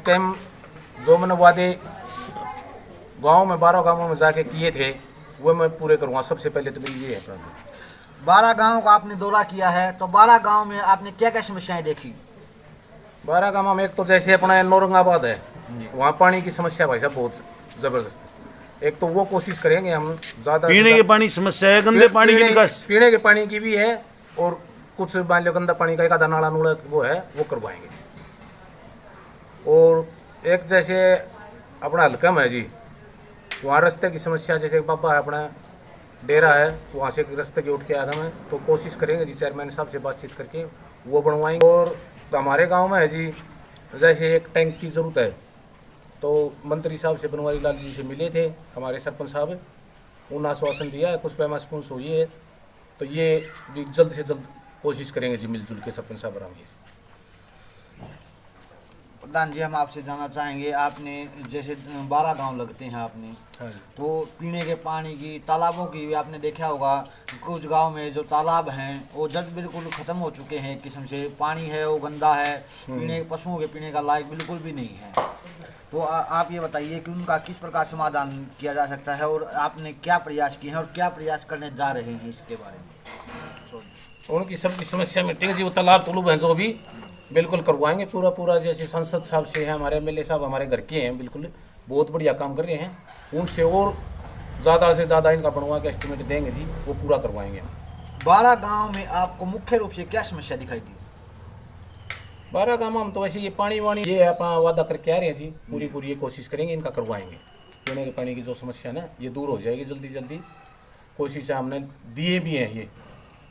Time जो मैंने वादे गांव में 12 गांवों में जाके किए थे वो मैं पूरे करूँगा। सबसे पहले तो मेरी ये है प्राथमिकता। 12 गाँव का आपने दौरा किया है, तो 12 गाँव में आपने क्या क्या समस्याएं देखी? 12 गांव में एक तो जैसे अपना नौरंगाबाद है, वहाँ पानी की समस्या भाई साहब बहुत ज़बरदस्त है। एक तो वो कोशिश करेंगे हम ज़्यादा पीने के पानी समस्या है, गंदे पानी की निकास, पीने के पानी की भी है और कुछ मान लो गंदा पानी का एक आधा नाला नूड़ा वो है वो करवाएंगे। और एक जैसे अपना हल्कम है जी, वहाँ रास्ते की समस्या, जैसे बाबा है अपना डेरा है, वहाँ से रास्ते की उठ के आया था मैं, तो कोशिश करेंगे जी चेयरमैन साहब से बातचीत करके वो बनवाएंगे। और हमारे गांव में है जी जैसे एक टैंक की ज़रूरत है, तो मंत्री साहब से बनवारी लाल जी से मिले थे हमारे सरपंच साहब, उन्होंने आश्वासन दिया है कुछ पैमा स्पॉन्स हुई है, तो ये भी जल्द से जल्द कोशिश करेंगे जी मिलजुल के सरपंच साहब बनाएंगे। प्रधान जी, हम आपसे जानना चाहेंगे, आपने जैसे 12 गांव लगते हैं आपने, हाँ जी। तो पीने के पानी की, तालाबों की भी आपने देखा होगा, कुछ गांव में जो तालाब हैं वो जल बिल्कुल ख़त्म हो चुके हैं, एक किस्म से पानी है वो गंदा है, पीने पशुओं के पीने का लायक बिल्कुल भी नहीं है। तो आप ये बताइए कि उनका किस प्रकार समाधान किया जा सकता है और आपने क्या प्रयास किए हैं और क्या प्रयास करने जा रहे हैं इसके बारे में? उनकी सबकी समस्या मिटेगी जी। वो तालाब तुलूब हैं जो भी बिल्कुल करवाएंगे पूरा। जैसे सांसद साहब से हैं, हमारे एमएलए साहब हमारे घर के हैं, बिल्कुल बहुत बढ़िया काम कर रहे हैं, उनसे और ज़्यादा से ज़्यादा इनका बनवा के एस्टिमेट देंगे जी, वो पूरा करवाएंगे। 12 गांव में आपको मुख्य रूप से क्या समस्या दिखाई दी? 12 गाँव में हम तो वैसे ये पानी वानी ये अपना वादा करके आ रहे हैं जी, पूरी ये कोशिश करेंगे इनका करवाएंगे। पीने के पानी की जो समस्या ना ये दूर हो जाएगी जल्दी। कोशिश हमने दिए भी हैं, ये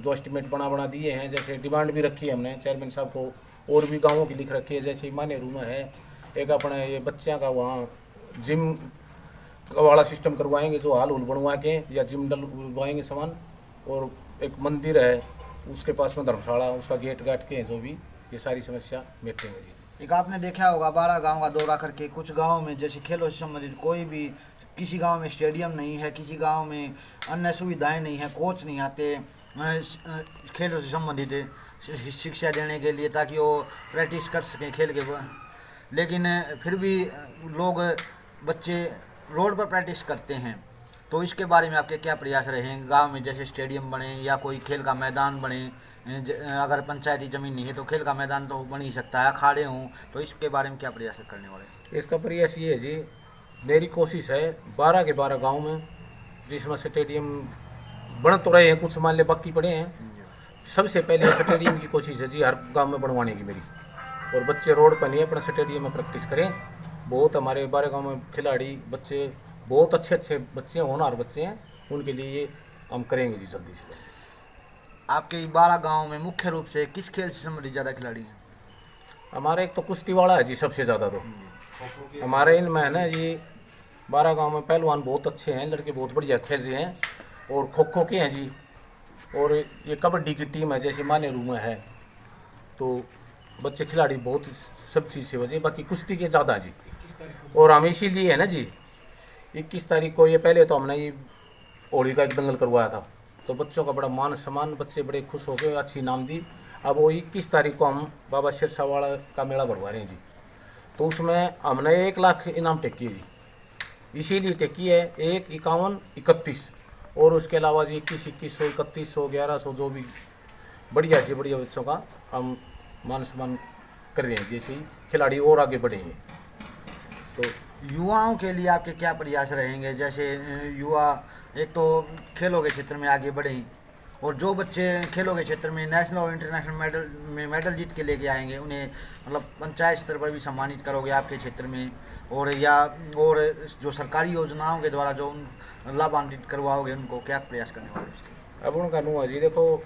जो एस्टिमेट बना दिए हैं, जैसे डिमांड भी रखी है हमने चेयरमैन साहब को, और भी गाँवों की लिख रखी है। जैसे मानेरू में है एक अपना ये बच्चों का वहाँ जिम वाला सिस्टम करवाएंगे, जो हाल बनवा के या जिम डलवाएंगे सामान। और एक मंदिर है उसके पास में धर्मशाला, उसका गेट गाट के जो भी ये सारी समस्या मिटेंगे जी। एक आपने देखा होगा 12 गांव का दौरा करके, कुछ गांव में जैसे खेलों से संबंधित कोई भी, किसी गांव में स्टेडियम नहीं है, किसी गांव में अन्य सुविधाएं नहीं है, कोच नहीं आते खेलों से संबंधित शिक्षा देने के लिए ताकि वो प्रैक्टिस कर सकें खेल के। लेकिन फिर भी लोग बच्चे रोड पर प्रैक्टिस करते हैं, तो इसके बारे में आपके क्या प्रयास रहे हैं? गांव में जैसे स्टेडियम बने या कोई खेल का मैदान बने, अगर पंचायती ज़मीन नहीं है तो खेल का मैदान तो बन ही सकता है, अखाड़े हों, तो इसके बारे में क्या प्रयास करने वाले हैं? इसका प्रयास ये है जी, मेरी कोशिश है 12 के 12 गाँव में जिसमें स्टेडियम बन तो रहे हैं, कुछ मान ले बाकी पड़े हैं, सबसे पहले स्टेडियम की कोशिश है जी हर गांव में बनवाने की मेरी। और बच्चे रोड पर नहीं अपना स्टेडियम में प्रैक्टिस करें। बहुत हमारे 12 गांव में खिलाड़ी बच्चे बहुत अच्छे बच्चे हैं, होनहार बच्चे हैं, उनके लिए ये हम करेंगे जी जल्दी से। आपके 12 गाँव में मुख्य रूप से किस खेल से संबंधित ज़्यादा खिलाड़ी हैं? हमारे एक तो कुश्ती वाला है जी सबसे ज़्यादा, तो हमारे इनमें है ना जी 12 गाँव में पहलवान बहुत अच्छे हैं, लड़के बहुत बढ़िया खेल रहे हैं। और खो के हैं जी, और ये कबड्डी की टीम है जैसे मानेरू में है, तो बच्चे खिलाड़ी बहुत सब चीज़ से वजह, बाकी कुश्ती के ज़्यादा जी। और हम इसीलिए है ना जी 21 तारीख को ये पहले तो हमने ये होली का एक दंगल करवाया था, तो बच्चों का बड़ा मान सम्मान, बच्चे बड़े खुश हो गए, अच्छी इनाम दी। अब वो 21 तारीख को हम बाबा शेरशाह वाला का मेला भरवा रहे हैं जी, तो उसमें हमने 1 लाख इनाम टेकी है जी। इसीलिए टेकी है 1, 51, 31 और उसके अलावा जी 21, 2100, 3100, 1100 जो भी बढ़िया से बढ़िया बच्चों का हम मान सम्मान कर रहे हैं, जैसे ही खिलाड़ी और आगे बढ़ेंगे। तो युवाओं के लिए आपके क्या प्रयास रहेंगे? जैसे युवा एक तो खेलों के क्षेत्र में आगे बढ़ें, और जो बच्चे खेलों के क्षेत्र में नेशनल और इंटरनेशनल मेडल जीत के लेके आएंगे, उन्हें मतलब पंचायत स्तर पर भी सम्मानित करोगे आपके क्षेत्र में, और जो सरकारी योजनाओं के द्वारा जो लाभान्वित करवाओगे, उनको क्या प्रयास करने वाले इसके? अब उनका नुआ जी देखो,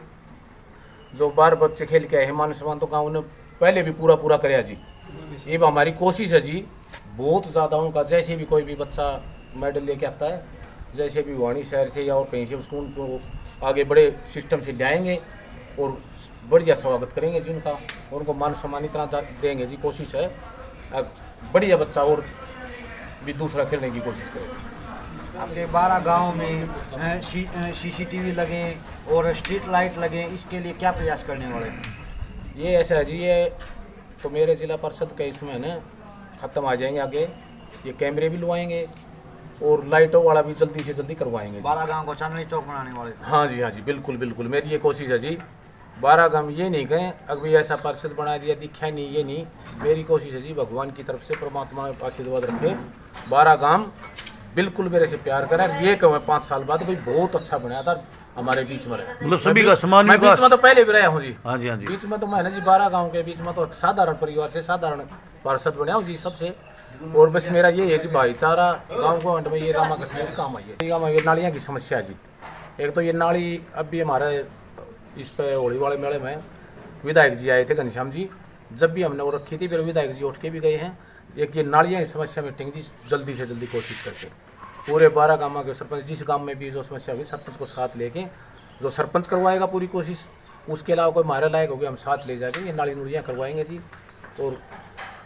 जो 12 बच्चे खेल के आए मान सम्मान तो गाँव ने पहले भी पूरा कराया जी। ये हमारी कोशिश है जी बहुत ज़्यादा उनका, जैसे भी कोई भी बच्चा मेडल लेके आता है, जैसे भी वाणी शहर से या और कहीं से, उसको उनको आगे बड़े सिस्टम से लाएंगे और बढ़िया स्वागत करेंगे जी उनका, उनको मान सम्मान इतना देंगे जी। कोशिश है अब बढ़िया बच्चा और भी दूसरा खेलने की कोशिश करेंगे। आपके 12 गांव में सीसीटीवी लगे और स्ट्रीट लाइट लगे, इसके लिए क्या प्रयास करने वाले हैं? ये ऐसा है जी, ये तो मेरे जिला परिषद के इसमें ना ख़त्म आ जाएंगे आगे। ये कैमरे भी लगवाएंगे और लाइटों वाला भी जल्दी से जल्दी करवाएंगे जी। 12 गांव को चांदनी चौक बनाने वाले। हाँ जी बिल्कुल बिल्कुल, मेरी ये कोशिश है जी। 12 गांव ये नहीं कहें अभी ऐसा पार्षद बना दिया दिखा नहीं, ये नहीं, मेरी कोशिश है जी। भगवान की तरफ से परमात्मा आशीर्वाद रखे, 12 गांव बिल्कुल मेरे से प्यार करें। ये कहूँ 5 साल बाद भाई बहुत अच्छा बनाया था, हमारे बीच में रहे। मतलब सभी का समान मैं बीच विकास। में तो पहले भी रहा हूँ जी। हाँ जी हाँ जी। बीच में तो मैंने जी 12 गांव के बीच में तो साधारण परिवार से साधारण पार्षद बना हूँ जी सबसे। और बस मेरा ये है जी भाईचारा गांव को अंड में ये रामा कृष्ण के काम आई है। ये नालियाँ की समस्या है जी। एक तो ये नाली अब भी हमारे इस पे होली वाले मेले में विधायक जी आए थे घनश्याम जी, जब भी हमने वो रखी थी फिर विधायक जी उठ के भी गए हैं। एक ये नालियाँ की समस्या मिटेंगी जी जल्दी से जल्दी कोशिश करके। पूरे 12 गाँव के सरपंच, जिस गाँव में भी जो समस्या होगी सरपंच को साथ लेके, जो सरपंच करवाएगा पूरी कोशिश, उसके अलावा कोई मारे लायक होगी हम साथ ले जाएंगे, ये नाली नुड़ियाँ करवाएंगे जी। और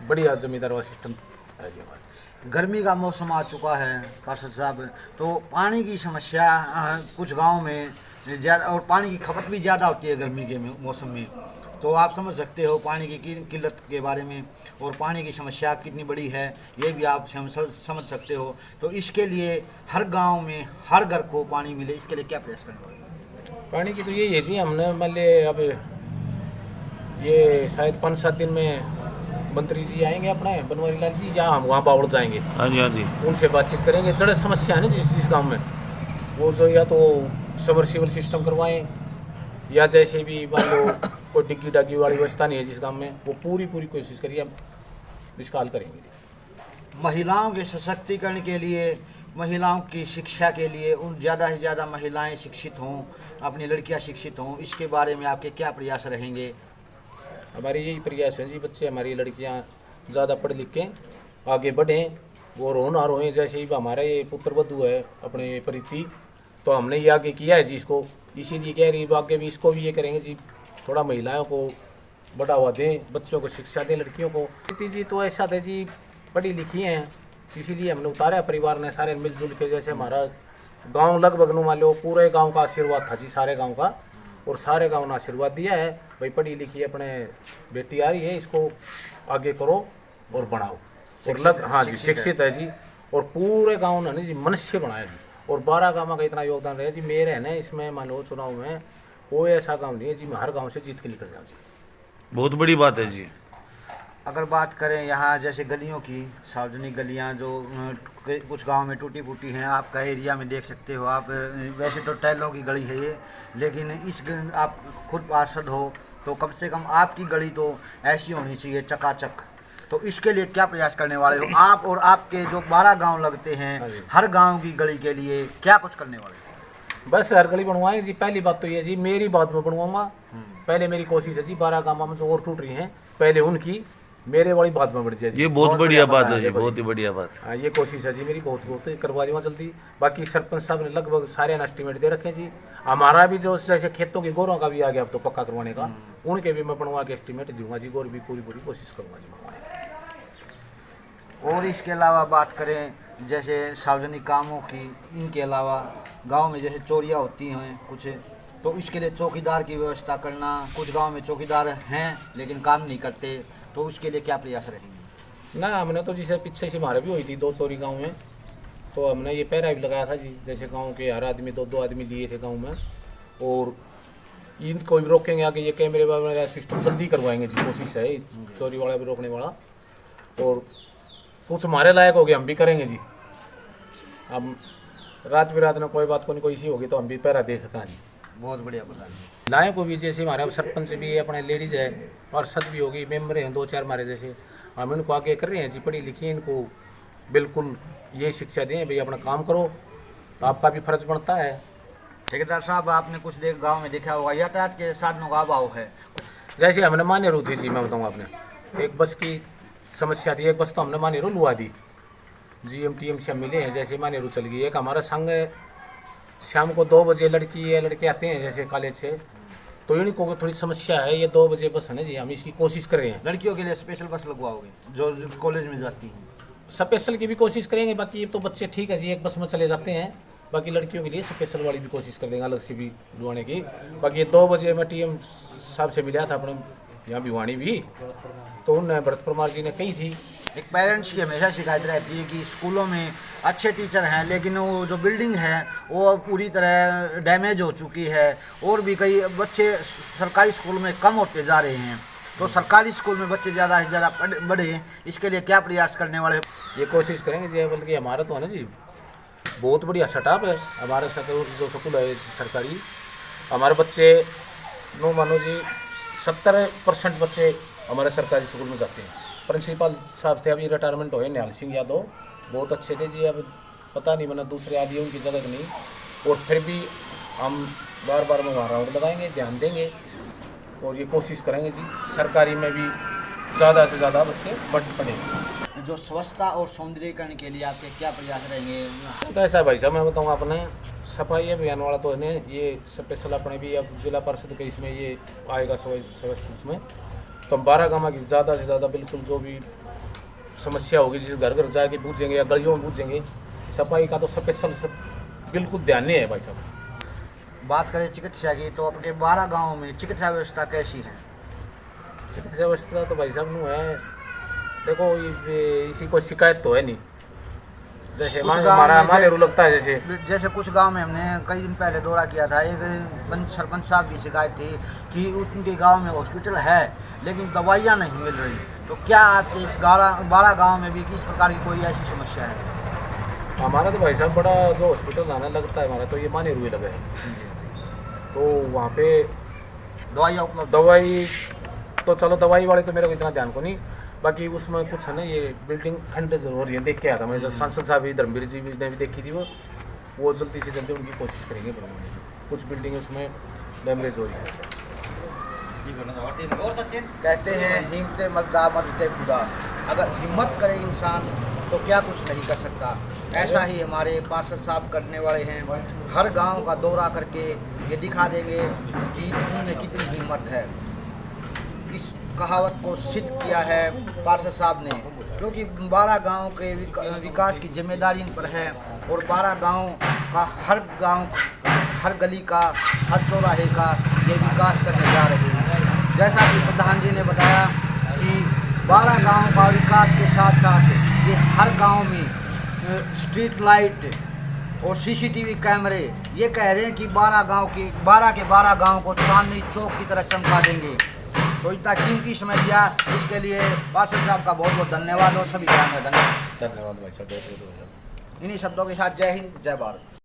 बढ़िया जमींदार वाला सिस्टम है जी हमारा। गर्मी का मौसम आ चुका है पार्षद साहब, तो पानी की समस्या कुछ गांव में ज़्यादा, और पानी की खपत भी ज़्यादा होती है गर्मी के मौसम में। तो आप समझ सकते हो पानी की किल्लत के बारे में, और पानी की समस्या कितनी बड़ी है ये भी आप समझ सकते हो। तो इसके लिए हर गांव में हर घर को पानी मिले, इसके लिए क्या प्रयास करना पड़ेगा? पानी की तो यही है जी। हमने मान लिये अब ये शायद 5-7 दिन में मंत्री जी आएंगे अपने बनवारी लाल जी, या हम वहाँ बावड़ जाएंगे, हाँ जी उनसे बातचीत करेंगे। जड़ समस्या है ना जिस गांव में, वो जो या तो सबमर्सिबल सिस्टम करवाएं, या जैसे भी मान लो कोई डिग्गी डागी वाली व्यवस्था नहीं है जिस गांव में, वो पूरी कोशिश करिए हम इसका हल करेंगे। महिलाओं के सशक्तिकरण के लिए, महिलाओं की शिक्षा के लिए, उन ज़्यादा से ज़्यादा महिलाएं शिक्षित हों, अपनी लड़कियां शिक्षित हों, इसके बारे में आपके क्या प्रयास रहेंगे? हमारी यही प्रयास है जी, बच्चे हमारी लड़कियां ज़्यादा पढ़ लिख के आगे बढ़ें और होनहार होएं। जैसे ही हमारा ये पुत्र वधू है अपने प्रीति, तो हमने ये आगे किया है जी इसको, इसीलिए कह रही आगे भी इसको भी ये करेंगे जी, थोड़ा महिलाओं को बढ़ावा दें, बच्चों को शिक्षा दें, लड़कियों को। प्रीति जी तो ऐसा थे जी, पढ़ी लिखी हैं, इसीलिए हमने उतारा परिवार ने सारे मिलजुल के। जैसे हमारा गांव लगभग नु मान लो पूरे गांव का आशीर्वाद था जी, सारे गांव का, और सारे गांव ने आशीर्वाद दिया है भाई पढ़ी लिखी अपने बेटी आ रही है, इसको आगे करो और बढ़ाओ। और हाँ जी शिक्षित है जी, और पूरे गांव ने जी मनुष्य बनाया जी। और 12 गाँव का इतना योगदान रहा जी मेरे है ना इसमें। मान लो चुनाव में कोई ऐसा गाँव नहीं है जी मैं हर गाँव से जीत के निकल जाऊँ जी। बहुत बड़ी बात है जी। अगर बात करें यहाँ जैसे गलियों की, सार्वजनिक गलियाँ जो कुछ गांव में टूटी फूटी हैं, आपका एरिया में देख सकते हो आप, वैसे तो टैलों की गली है ये, लेकिन आप खुद पार्षद हो तो कम से कम आपकी गली तो ऐसी होनी चाहिए चकाचक। तो इसके लिए क्या प्रयास करने वाले हो आप, और आपके जो 12 गांव लगते हैं हर गांव की गली के लिए क्या कुछ करने वाले हो? बस हर गली बनवाएं जी। पहली बात तो ये जी मेरी बात में बनवाऊंगा, पहले मेरी कोशिश है जी 12 गाँव में जो और टूट रही हैं पहले उनकी मेरे वाली बात में बढ़ जाए। ये बहुत बढ़िया बात है जी, बहुत ही बढ़िया बात। हाँ ये कोशिश है जी मेरी, बहुत करवा दूँगा जल्दी। बाकी सरपंच साहब ने लगभग सारे एस्टिमेट दे रखे जी। हमारा भी जो जैसे खेतों की गोरों का भी आ गया अब तो पक्का करवाने का, उनके भी मैं बनवा के एस्टिमेट दूंगा जी, गोर भी पूरी कोशिश करूँगा जी बनवाने। और इसके अलावा बात करें जैसे सार्वजनिक कामों की, इनके अलावा गांव में जैसे चोरियां होती हैं कुछ, तो इसके लिए चौकीदार की व्यवस्था करना। कुछ गांव में चौकीदार हैं लेकिन काम नहीं करते, तो उसके लिए क्या प्रयास रहेंगे? ना हमने तो जैसे पीछे से हमारे भी हुई थी 2 चोरी गांव में, तो हमने ये पहरा भी लगाया था जी। जैसे गांव के हर आदमी 2-2 आदमी लिए थे गांव में, और इनको भी रोकेंगे आगे। ये कैमरे वाला सिस्टम जल्दी करवाएंगे जी, कोशिश है चोरी वाला भी रोकने वाला। और कुछ हमारे लायक हो गए हम भी करेंगे जी। अब रात बिरात में कोई बात को नहीं कोई इसी होगी तो हम भी पहरा दे सकें जी। बहुत बढ़िया बता। लाए को भी जैसे हमारे सरपंच भी है, अपने लेडीज है, और सद भी होगी, मेम्बर हैं 2-4 हमारे जैसे, हम इनको आगे कर रहे हैं जी। पढ़ी लिखी इनको बिल्कुल ये शिक्षा दें भाई अपना काम करो, तो आपका भी फर्ज बनता है। ठेकेदार साहब आपने कुछ गांव में देखा होगा यातायात के साधनों का अभाव है। जैसे हमने मानेरू थी जी, मैं बताऊँगा आपने, एक बस की समस्या थी, एक बस तो हमने मानेरू लुआ दी, GM-TM से हम मिले हैं, जैसे मानेरू चल गई। एक हमारा संघ शाम को 2 बजे लड़के आते हैं जैसे कॉलेज से, तो इनको थोड़ी समस्या है, ये 2 बजे बस है ना जी, हम इसकी कोशिश कर रहे हैं। लड़कियों के लिए स्पेशल बस लगवाओगे जो कॉलेज में जाती हैं? स्पेशल की भी कोशिश करेंगे। बाकी ये तो बच्चे ठीक है जी एक बस में चले जाते हैं, बाकी लड़कियों के लिए स्पेशल वाली भी कोशिश कर देंगे अलग से भी लुआने की। बाकी ये 2 बजे मैं TM साहब से मिला था अपने यहाँ भिवानी भी, तो उन भरत परमार जी ने कही थी एक पेरेंट्स की हमेशा शिकायत रहती है कि स्कूलों में अच्छे टीचर हैं लेकिन वो जो बिल्डिंग है वो पूरी तरह डैमेज हो चुकी है और भी कई बच्चे सरकारी स्कूल में कम होते जा रहे हैं। तो सरकारी स्कूल में बच्चे ज़्यादा से ज़्यादा बढ़े, इसके लिए क्या प्रयास करने वाले? ये कोशिश करेंगे जी, बल्कि हमारा तो है ना जी बहुत बढ़िया सेटअप है हमारे जो स्कूल है सरकारी। हमारे बच्चे नो मानो जी 70% बच्चे हमारे सरकारी स्कूल में जाते हैं। प्रिंसिपल साहब थे, अभी रिटायरमेंट हुए, निहाल सिंह यादव, बहुत अच्छे थे जी। अब पता नहीं मैंने दूसरे आदि उनकी जगह नहीं, और फिर भी हम बार बार में वहाँ राउंड लगाएंगे, ध्यान देंगे और ये कोशिश करेंगे जी सरकारी में भी ज़्यादा से ज़्यादा बच्चे बढ़ पड़ेंगे। जो स्वच्छता और सौंदर्यीकरण के लिए आपके क्या प्रयास रहेंगे? तो ऐसा भाई साहब मैं बताऊँगा, अपने सफाई अभियान वाला तो है ये स्पेशल अपने भी अब जिला परिषद के इसमें ये आएगा उसमें, तो हम 12 गाँव की ज़्यादा से ज़्यादा बिल्कुल जो भी समस्या होगी जिस घर घर जाके पूछेंगे या गलियों में पूछेंगे, सफाई का तो स्पेशल बिल्कुल ध्यान नहीं है भाई साहब। बात करें चिकित्सा की तो अपने 12 गाँव में चिकित्सा व्यवस्था कैसी है? चिकित्सा व्यवस्था तो भाई साहब नु है, देखो इसी को शिकायत तो है नहीं, जैसे हमारा मानेरू लगता है जैसे कुछ गांव में हमने कई दिन पहले दौरा किया था, एक सरपंच साहब की शिकायत थी कि उनके गांव में हॉस्पिटल है लेकिन दवाइयाँ नहीं मिल रही। तो क्या आपके इस 12 गांव में भी किस प्रकार की कोई ऐसी समस्या है? हमारा तो भाई साहब बड़ा जो हॉस्पिटल आने लगता है हमारा तो ये मानेरू ही लगा है, तो वहाँ पे दवाइयाँ उपलब्ध? दवाई तो चलो दवाई वाले तो मेरे को इतना ध्यान को नहीं, बाकी उसमें कुछ है ना ये बिल्डिंग खंड हो रही है, देख के आया था मैं, जब सांसद साहब भी धर्मवीर जी ने भी देखी थी वो जल्दी से जल्दी उनकी कोशिश करेंगे बनाने की। कुछ बिल्डिंग उसमें डैमेज हो रही है। कहते हैं हिम्मत मर्दा मदद खुदा, अगर हिम्मत करे इंसान तो क्या कुछ नहीं कर सकता। ऐसा ही हमारे पार्षद साहब करने वाले हैं, हर गांव का दौरा करके ये दिखा देंगे कि उनमें कितनी हिम्मत है। इस कहावत को सिद्ध किया है पार्षद साहब ने, क्योंकि 12 गांव के विकास की जिम्मेदारी इन पर है और 12 गांव का हर गली का, हर चौराहे का ये विकास करने जा रहे हैं। जैसा कि प्रधान जी ने बताया कि 12 गांव का विकास के साथ साथ ये हर गांव में स्ट्रीट लाइट और सीसीटीवी कैमरे, ये कह रहे हैं कि 12 के 12 गांव को चांदनी चौक की तरह चमका देंगे। तो इतना कीमती समय दिया, इसके लिए पार्षद साहब का बहुत बहुत धन्यवाद और सभी का धन्यवाद। धन्यवाद भाई साहब, बहुत बहुत। इन्हीं शब्दों के साथ जय हिंद, जय भारत।